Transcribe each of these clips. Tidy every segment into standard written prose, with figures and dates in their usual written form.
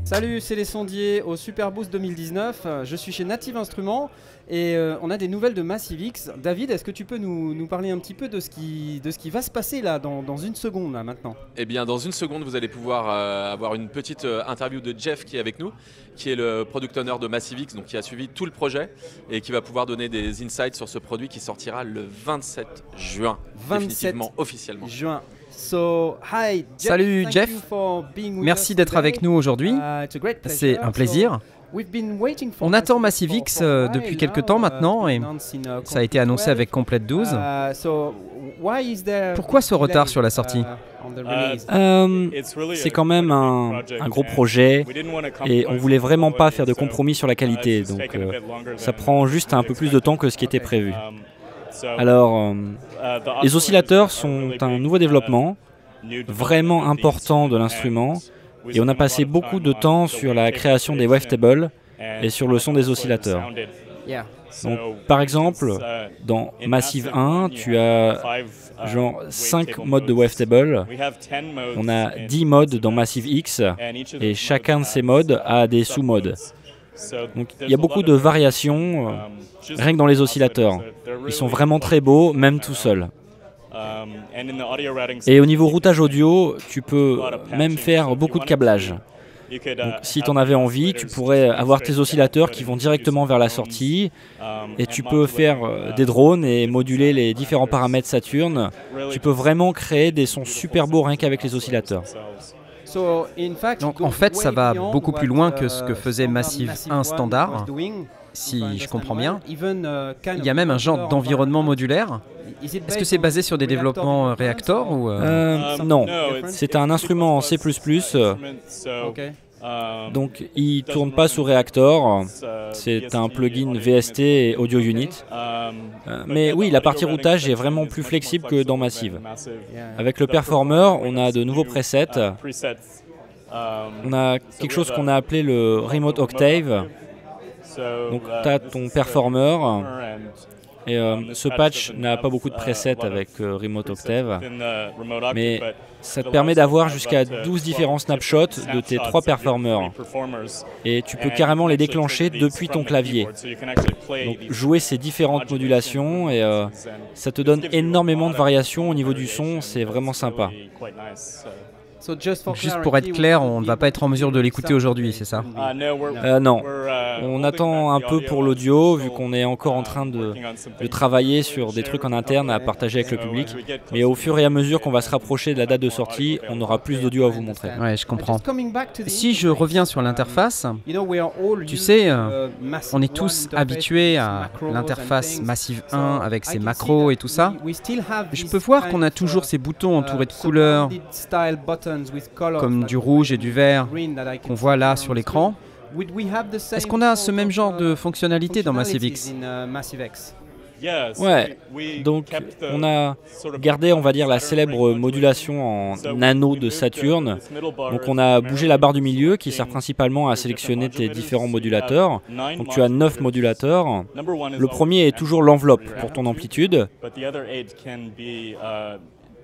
Salut, c'est les sondiers au Super Boost 2019. Je suis chez Native Instruments et on a des nouvelles de Massive X. David, est-ce que tu peux nous parler un petit peu de ce qui va se passer là dans une seconde là maintenant? Eh bien, dans une seconde, vous allez pouvoir avoir une petite interview de Jeff qui est avec nous, qui est le product owner de Massive X, donc qui a suivi tout le projet et qui va pouvoir donner des insights sur ce produit qui sortira le 27 juin, définitivement, officiellement. Juin. Hi, Jeff. Salut Jeff, merci d'être avec nous aujourd'hui, c'est un plaisir. On attend Massive X depuis quelques temps maintenant et ça a été annoncé avec Complete 12. Pourquoi ce retard sur la sortie? C'est quand même un gros projet et on voulait vraiment pas faire de compromis sur la qualité, donc ça prend juste un peu plus de temps que ce qui était prévu. Alors, les oscillateurs sont un nouveau développement vraiment important de l'instrument et on a passé beaucoup de temps sur la création des wavetables et sur le son des oscillateurs. Donc, par exemple, dans Massive 1, tu as genre 5 modes de wavetable. On a 10 modes dans Massive X et chacun de ces modes a des sous-modes. Donc, il y a beaucoup de variations, rien que dans les oscillateurs. Ils sont vraiment très beaux, même tout seuls. Et au niveau routage audio, tu peux même faire beaucoup de câblage. Donc, si tu en avais envie, tu pourrais avoir tes oscillateurs qui vont directement vers la sortie et tu peux faire des drones et moduler les différents paramètres Saturn. Tu peux vraiment créer des sons super beaux rien qu'avec les oscillateurs. Donc en fait, ça va beaucoup plus loin que ce que faisait Massive 1 standard, si je comprends bien. Il y a même un genre d'environnement modulaire. Est-ce que c'est basé sur des développements Reactor ou Non, c'est un instrument en C++. Donc il ne tourne pas sous Reactor, c'est un plugin VST et Audio Unit. Mais oui, la partie routage est vraiment plus flexible que dans Massive. Avec le Performer, on a de nouveaux presets. On a quelque chose qu'on a appelé le Remote Octave. Donc tu as ton Performer. Et ce patch n'a pas beaucoup de presets avec Remote Octave, mais ça te permet d'avoir jusqu'à 12 différents snapshots de tes 3 performers. Et tu peux carrément les déclencher depuis ton clavier. Donc jouer ces différentes modulations et ça te donne énormément de variations au niveau du son, c'est vraiment sympa. Juste pour être clair, on ne va pas être en mesure de l'écouter aujourd'hui, c'est ça? Non, on attend un peu pour l'audio, vu qu'on est encore en train de travailler sur des trucs en interne à partager avec le public. Mais au fur et à mesure qu'on va se rapprocher de la date de sortie, on aura plus d'audio à vous montrer. Ouais, je comprends. Si je reviens sur l'interface, tu sais, on est tous habitués à l'interface Massive 1 avec ses macros et tout ça. Je peux voir qu'on a toujours ces boutons entourés de couleurs, comme du rouge et du vert qu'on voit là sur l'écran. Est-ce qu'on a ce même genre de fonctionnalité dans Massive X? Ouais, donc on a gardé, on va dire, la célèbre modulation en anneau de Saturn. Donc on a bougé la barre du milieu qui sert principalement à sélectionner tes différents modulateurs. Donc tu as 9 modulateurs. Le premier est toujours l'enveloppe pour ton amplitude.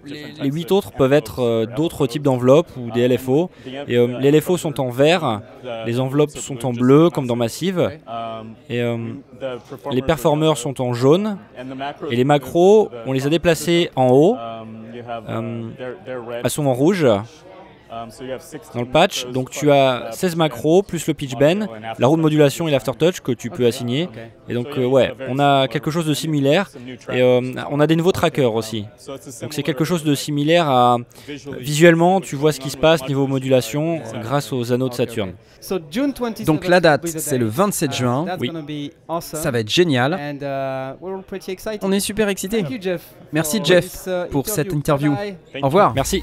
Les 8 autres peuvent être d'autres types d'enveloppes ou des LFO. Et les LFO sont en vert, les enveloppes sont en bleu comme dans Massive. Et les performers sont en jaune. Et les macros, on les a déplacés en haut. Elles sont en rouge. Dans le patch, donc tu as 16 macros plus le pitch bend, la roue de modulation et l'aftertouch que tu peux assigner. Et donc ouais, on a quelque chose de similaire et on a des nouveaux trackers aussi. Donc c'est quelque chose de similaire à visuellement, tu vois ce qui se passe niveau modulation grâce aux anneaux de Saturn. Donc la date, c'est le 27 juin. Oui. Ça va être génial. On est super excités. Merci Jeff pour cette interview. Au revoir. Merci.